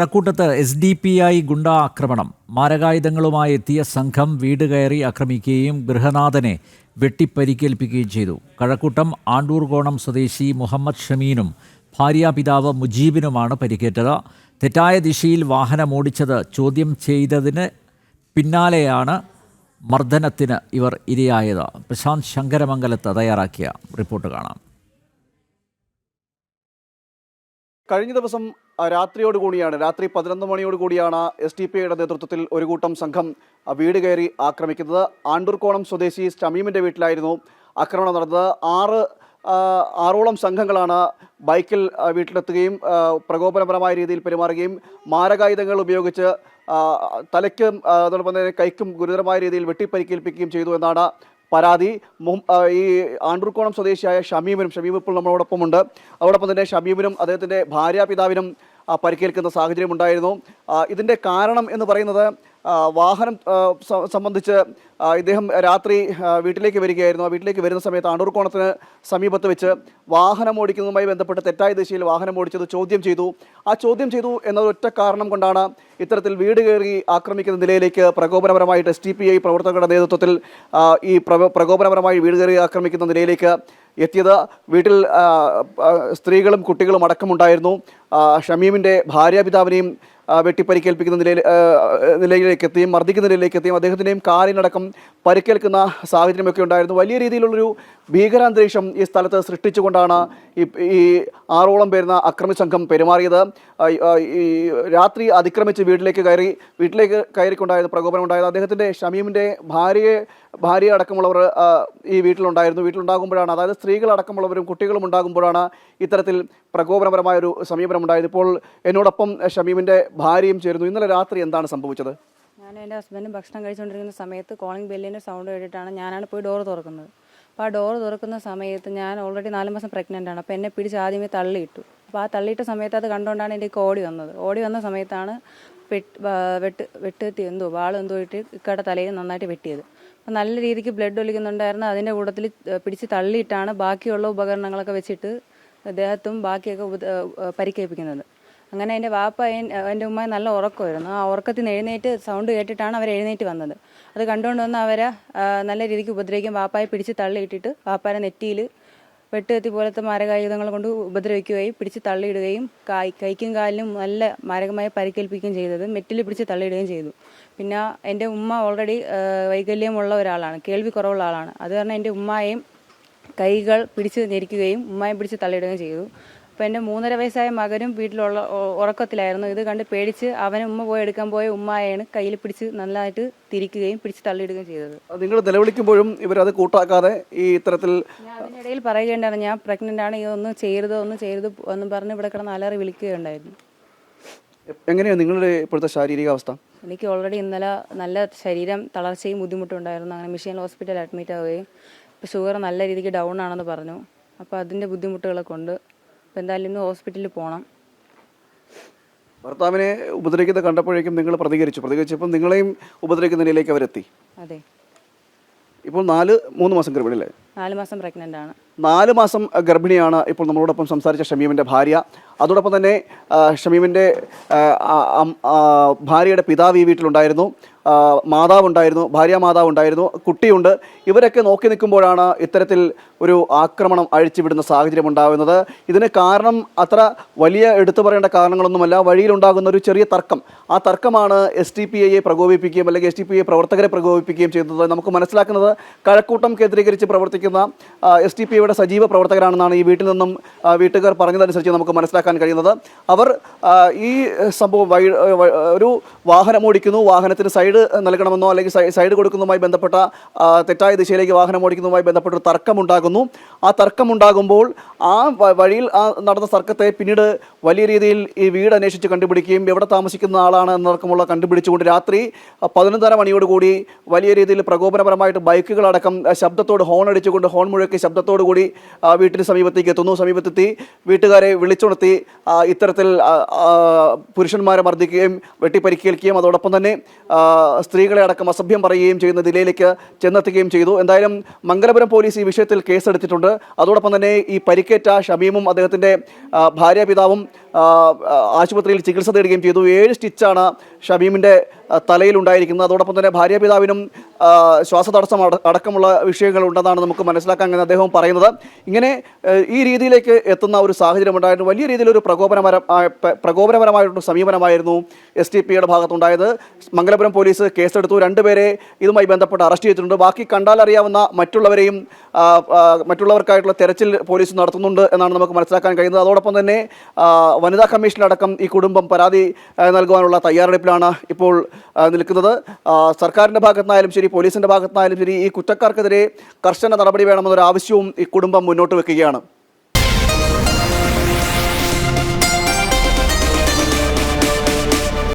കഴക്കൂട്ടത്ത് SDPI ഗുണ്ടാ ആക്രമണം. മാരകായുധങ്ങളുമായി എത്തിയ സംഘം വീട് കയറി ആക്രമിക്കുകയും ഗൃഹനാഥനെ വെട്ടിപ്പരിക്കേൽപ്പിക്കുകയും ചെയ്തു. കഴക്കൂട്ടം ആണ്ടൂർകോണം സ്വദേശി മുഹമ്മദ് ഷമീനും ഭാര്യാപിതാവ് മുജീബിനുമാണ് പരിക്കേറ്റത്. തെറ്റായ ദിശയിൽ വാഹനമോടിച്ചത് ചോദ്യം ചെയ്തതിന് പിന്നാലെയാണ് മർദ്ദനത്തിന് ഇവർ ഇരയായത്. പ്രശാന്ത് ശങ്കരമംഗലത്ത് തയ്യാറാക്കിയ റിപ്പോർട്ട് കാണാം. കഴിഞ്ഞ ദിവസം രാത്രിയോടുകൂടിയാണ്, രാത്രി 11 മണിയോടുകൂടിയാണ് SDPIയുടെ നേതൃത്വത്തിൽ ഒരു കൂട്ടം സംഘം വീട് കയറി ആക്രമിക്കുന്നത്. ആണ്ടൂർകോണം സ്വദേശി ഷമീമിൻ്റെ വീട്ടിലായിരുന്നു ആക്രമണം നടന്നത്. ആറോളം സംഘങ്ങളാണ് ബൈക്കിൽ വീട്ടിലെത്തുകയും പ്രകോപനപരമായ രീതിയിൽ പെരുമാറുകയും മാരകായുധങ്ങൾ ഉപയോഗിച്ച് തലയ്ക്കും അതോടൊപ്പം തന്നെ കൈക്കും ഗുരുതരമായ രീതിയിൽ വെട്ടിപ്പരിക്കേൽപ്പിക്കുകയും ചെയ്തു എന്നാണ് പരാതി. ഈ ആണ്ടൂർകോണം സ്വദേശിയായ ഷമീം ഇപ്പോൾ നമ്മളോടൊപ്പമുണ്ട്. അതോടൊപ്പം തന്നെ ഷമീമിനും അദ്ദേഹത്തിൻ്റെ ഭാര്യാപിതാവിനും പരിക്കേൽക്കുന്ന സാഹചര്യം ഉണ്ടായിരുന്നു. ഇതിൻ്റെ കാരണം എന്ന് പറയുന്നത് വാഹനം സംബന്ധിച്ച് ഇദ്ദേഹം രാത്രി വീട്ടിലേക്ക് വരികയായിരുന്നു. ആ വീട്ടിലേക്ക് വരുന്ന സമയത്ത് ആണ്ടൂർകോണത്തിന് സമീപത്ത് വെച്ച് വാഹനം ഓടിക്കുന്നതുമായി ബന്ധപ്പെട്ട് തെറ്റായ ദിശയിൽ വാഹനം ഓടിച്ചത് ചോദ്യം ചെയ്തു. ആ ചോദ്യം ചെയ്തു എന്നതൊറ്റ കാരണം കൊണ്ടാണ് ഇത്തരത്തിൽ വീട് കയറി ആക്രമിക്കുന്ന നിലയിലേക്ക് പ്രകോപനപരമായിട്ട് SDPI പ്രവർത്തകരുടെ നേതൃത്വത്തിൽ ഈ പ്രകോപനപരമായി വീട് കയറി ആക്രമിക്കുന്ന നിലയിലേക്ക് എത്തിയത്. വീട്ടിൽ സ്ത്രീകളും കുട്ടികളും അടക്കമുണ്ടായിരുന്നു. ഷമീമിൻ്റെ ഭാര്യാപിതാവിനെയും വെട്ടിപ്പരിക്കേൽപ്പിക്കുന്ന നിലയിലേക്ക് എത്തിയും മർദ്ദിക്കുന്ന നിലയിലേക്ക് എത്തിയും അദ്ദേഹത്തിൻ്റെയും കാലിനടക്കം പരിക്കേൽക്കുന്ന സാഹചര്യമൊക്കെ ഉണ്ടായിരുന്നു. വലിയ രീതിയിലുള്ളൊരു ഭീകരാന്തരീക്ഷം ഈ സ്ഥലത്ത് സൃഷ്ടിച്ചുകൊണ്ടാണ് ഈ ആറോളം പേരുന്ന അക്രമി സംഘം പെരുമാറിയത്. ഈ രാത്രി അതിക്രമിച്ച് വീട്ടിലേക്ക് കയറിക്കൊണ്ടായിരുന്നു പ്രകോപനം ഉണ്ടായത്. അദ്ദേഹത്തിൻ്റെ ഷമീമിൻ്റെ ഭാര്യ അടക്കമുള്ളവർ ഈ വീട്ടിലുണ്ടാകുമ്പോഴാണ്, അതായത് സ്ത്രീകളടക്കമുള്ളവരും കുട്ടികളും ഉണ്ടാകുമ്പോഴാണ് ഇത്തരത്തിൽ പ്രകോപനപരമായൊരു സമീപനം ഉണ്ടായത്. ഇപ്പോൾ എന്നോടൊപ്പം ഷമീമിൻ്റെ ഭാര്യയും ചേരുന്നു. ഇന്നലെ രാത്രി എന്താണ് സംഭവിച്ചത്? ഞാൻ എൻ്റെ ഹസ്ബൻഡും ഭക്ഷണം കഴിച്ചുകൊണ്ടിരിക്കുന്ന സമയത്ത് കോളിംഗ് ബെല്ലിൻ്റെ സൗണ്ട് കേട്ടിട്ടാണ് ഞാനാണ് പോയി ഡോർ തുറക്കുന്നത്. അപ്പോൾ ആ ഡോർ തുറക്കുന്ന സമയത്ത് ഞാൻ ഓൾറെഡി 4 മാസം പ്രഗ്നൻ്റ് ആണ്. അപ്പോൾ എന്നെ പിടിച്ച് ആദ്യമേ തള്ളിയിട്ടു. അപ്പോൾ ആ തള്ളിയിട്ട സമയത്ത് അത് കണ്ടുകൊണ്ടാണ് എൻ്റെ ഓടി വന്ന സമയത്താണ് വാളെന്തോ ഇട്ട് ഇക്കയുടെ തലയിൽ നന്നായിട്ട് വെട്ടിയത്. അപ്പം നല്ല രീതിക്ക് ബ്ലഡ് ഒലിക്കുന്നുണ്ടായിരുന്നു. അതിൻ്റെ കൂട്ടത്തിൽ പിടിച്ച് തള്ളിയിട്ടാണ് ബാക്കിയുള്ള ഉപകരണങ്ങളൊക്കെ വെച്ചിട്ട് ദേഹത്തും ബാക്കിയൊക്കെ പരിക്കേൽപ്പിക്കുന്നത്. അങ്ങനെ എൻ്റെ എൻ്റെ ഉമ്മ നല്ല ഉറക്കമായിരുന്നു. ആ ഉറക്കത്തിൽ നിന്ന് എഴുന്നേറ്റ് സൗണ്ട് കേട്ടിട്ടാണ് അവർ എഴുന്നേറ്റ് വന്നത്. അത് കണ്ടുകൊണ്ട് വന്ന് അവരെ നല്ല രീതിക്ക് ഉപദ്രവിക്കും. വാപ്പായെ പിടിച്ച് തള്ളിയിട്ടിട്ട് വാപ്പാരെ നെറ്റിയിൽ വെട്ടുകത്തി പോലത്തെ മാരകായുധങ്ങൾ കൊണ്ട് ഉപദ്രവിക്കുകയും പിടിച്ച് തള്ളിയിടുകയും കൈക്കും കാലിനും നല്ല മാരകമായി പരിക്കേൽപ്പിക്കുകയും ചെയ്തത്. മെറ്റിൽ പിടിച്ച് തള്ളിയിടുകയും ചെയ്തു. പിന്നെ എൻ്റെ ഉമ്മ ഓൾറെഡി വൈകല്യമുള്ള ഒരാളാണ്, കേൾവി കുറവുള്ള ആളാണ്. അത് കാരണം എൻ്റെ ഉമ്മയെയും കൈകൾ പിടിച്ച് ഞെരിക്കുകയും ഉമ്മയെ പിടിച്ച് തള്ളിയിടുകയും ചെയ്തു. അപ്പോൾ എൻ്റെ 3.5 വയസ്സായ മകനും വീട്ടിലുള്ള ഉറക്കത്തിലായിരുന്നു. ഇത് കണ്ട് പേടിച്ച് ഉമ്മ പോയി എടുക്കാൻ പോയ ഉമ്മയെയാണ് കയ്യിൽ പിടിച്ച് നല്ലതായിട്ട് തിരിക്കുകയും പിടിച്ച് തള്ളിയിടുകയും ചെയ്തത്. നിങ്ങൾ നിലവിളിക്കുമ്പോഴും ഇവരത് കൂട്ടാക്കാതെ ഈ ഇത്തരത്തിൽ ഞാൻ അതിനിടയിൽ പറയുകയുണ്ടായിരുന്നു, ഞാൻ പ്രഗ്നൻ്റ് ആണ്, ഇതൊന്നും ചെയ്യരുത് എന്നും പറഞ്ഞ് ഇവിടെ കിടന്ന് അലറി വിളിക്കുകയുണ്ടായിരുന്നു. എങ്ങനെയാണ് നിങ്ങളുടെ ഇപ്പോഴത്തെ ശാരീരികാവസ്ഥ? എനിക്ക് ഓൾറെഡി ഇന്നലെ നല്ല ശരീരം തളർച്ചയും ബുദ്ധിമുട്ടും ഉണ്ടായിരുന്നു. അങ്ങനെ മിഷൻ ഹോസ്പിറ്റലിൽ അഡ്മിറ്റ് ആവുകയും ഇപ്പോൾ ഷുഗർ നല്ല രീതിക്ക് ഡൗൺ ആണെന്ന് പറഞ്ഞു. അപ്പോൾ അതിൻ്റെ ബുദ്ധിമുട്ടുകളൊക്കെ ഉണ്ട്. അപ്പോൾ എന്തായാലും ഇന്ന് ഹോസ്പിറ്റലിൽ പോകണം. ഭർത്താവിനെ ഉപദ്രവിക്കുന്നത് കണ്ടപ്പോഴേക്കും നിങ്ങൾ പ്രതികരിച്ചപ്പോൾ നിങ്ങളെയും ഉപദ്രവിക്കുന്ന നിലയിലേക്ക് അവരെത്തി. അതെ. ഇപ്പോൾ 3 മാസം ഗർഭിണി അല്ലേ? 4 മാസം പ്രഗ്നൻ്റ് ആണ്. 4 മാസം ഗർഭിണിയാണ് ഇപ്പോൾ നമ്മളോടൊപ്പം സംസാരിച്ച ഷമീമിൻ്റെ ഭാര്യ. അതോടൊപ്പം തന്നെ ഷമീമിൻ്റെ ഭാര്യയുടെ പിതാവ് ഈ വീട്ടിലുണ്ടായിരുന്നു, മാതാവുണ്ടായിരുന്നു, മാതാവുണ്ടായിരുന്നു, കുട്ടിയുണ്ട്. ഇവരൊക്കെ നോക്കി നിൽക്കുമ്പോഴാണ് ഇത്തരത്തിൽ ഒരു ആക്രമണം അഴിച്ചുവിടുന്ന സാഹചര്യം ഉണ്ടാകുന്നത്. ഇതിന് കാരണം അത്ര വലിയ എടുത്തു പറയേണ്ട കാരണങ്ങളൊന്നുമല്ല. വഴിയിലുണ്ടാകുന്ന ഒരു ചെറിയ തർക്കം. ആ തർക്കമാണ് SDPIയെ പ്രകോപിപ്പിക്കുകയും അല്ലെങ്കിൽ SDPI പ്രവർത്തകരെ പ്രകോപിപ്പിക്കുകയും ചെയ്യുന്നത്. നമുക്ക് മനസ്സിലാക്കുന്നത് കഴക്കൂട്ടം കേന്ദ്രീകരിച്ച് പ്രവർത്തിക്കുന്ന SDPIയുടെ സജീവ പ്രവർത്തകരാണെന്നാണ് ഈ വീട്ടിൽ നിന്നും വീട്ടുകാർ പറഞ്ഞതനുസരിച്ച് നമുക്ക് മനസ്സിലാക്കാൻ കഴിയുന്നത്. അവർ ഈ സംഭവം ഒരു വാഹനം ഓടിക്കുന്നു, വാഹനത്തിന് സൈഡ് നൽകണമെന്നോ അല്ലെങ്കിൽ സൈഡ് കൊടുക്കുന്നതുമായി ബന്ധപ്പെട്ട തെറ്റായ ദിശയിലേക്ക് വാഹനം ഓടിക്കുന്നതുമായി ബന്ധപ്പെട്ടൊരു തർക്കമുണ്ടാകുന്നു. ആ തർക്കമുണ്ടാകുമ്പോൾ ആ വഴിയിൽ നടന്ന തർക്കത്തെ പിന്നീട് വലിയ രീതിയിൽ ഈ വീട് അന്വേഷിച്ച് കണ്ടുപിടിക്കുകയും എവിടെ താമസിക്കുന്ന ആളാണ് എന്നടക്കമുള്ള കണ്ടുപിടിച്ചുകൊണ്ട് രാത്രി 11:30 മണിയോടുകൂടി വലിയ രീതിയിൽ പ്രകോപനപരമായിട്ട് ബൈക്കുകളടക്കം ശബ്ദത്തോട് ഹോൺ അടിച്ചുകൊണ്ട് ഹോൺ മുഴക്കി ശബ്ദത്തോടു കൂടി വീട്ടിന് സമീപത്തെത്തി വീട്ടുകാരെ വിളിച്ചുണർത്തി ഇത്തരത്തിൽ പുരുഷന്മാരെ മർദ്ദിക്കുകയും വെട്ടിപ്പരിക്കേൽക്കുകയും അതോടൊപ്പം തന്നെ സ്ത്രീകളെ അടക്കം അസഭ്യം പറയുകയും ചെയ്യുന്ന നിലയിലേക്ക് ചെന്നെത്തുകയും ചെയ്തു. എന്തായാലും മംഗലപുരം പോലീസ് ഈ വിഷയത്തിൽ കേസെടുത്തിട്ടുണ്ട്. അതോടൊപ്പം തന്നെ ഈ പരിക്കേറ്റ ഷമീമും അദ്ദേഹത്തിൻ്റെ ഭാര്യാപിതാവും ആശുപത്രിയിൽ ചികിത്സ തേടുകയും ചെയ്തു. 7 സ്റ്റിച്ചാണ് ഷമീമിൻ്റെ തലയിലുണ്ടായിരിക്കുന്നത്. അതോടൊപ്പം തന്നെ ഭാര്യാപിതാവിനും ശ്വാസതടസ്സം അടക്കമുള്ള വിഷയങ്ങൾ ഉണ്ടെന്നാണ് നമുക്ക് മനസ്സിലാക്കാൻ കഴിയുന്നത് അദ്ദേഹം പറയുന്നത്. ഇങ്ങനെ ഈ രീതിയിലേക്ക് എത്തുന്ന ഒരു സാഹചര്യം ഉണ്ടായിരുന്നു. വലിയ രീതിയിലൊരു പ്രകോപനപരമായിട്ടുള്ള സമീപനമായിരുന്നു SDPIയുടെ ഭാഗത്തുണ്ടായത്. മംഗലപുരം പോലീസ് കേസെടുത്തു. 2 പേരെ ഇതുമായി ബന്ധപ്പെട്ട് അറസ്റ്റ് ചെയ്തിട്ടുണ്ട്. ബാക്കി കണ്ടാലറിയാവുന്ന മറ്റുള്ളവർക്കായിട്ടുള്ള തെരച്ചിൽ പോലീസ് നടത്തുന്നുണ്ട് എന്നാണ് നമുക്ക് മനസ്സിലാക്കാൻ കഴിയുന്നത്. അതോടൊപ്പം തന്നെ വനിതാ കമ്മീഷനിലടക്കം ഈ കുടുംബം പരാതി നൽകുവാനുള്ള തയ്യാറെടുപ്പിലാണ് ഇപ്പോൾ നിൽക്കുന്നത്. സർക്കാരിൻ്റെ ഭാഗത്തുനിന്നായാലും ശരി, പോലീസിൻ്റെ ഭാഗത്തുനിന്നായാലും ശരി, ഈ കുറ്റക്കാർക്കെതിരെ കർശന നടപടി വേണമെന്നൊരു ആവശ്യവും ഈ കുടുംബം മുന്നോട്ട് വെക്കുകയാണ്.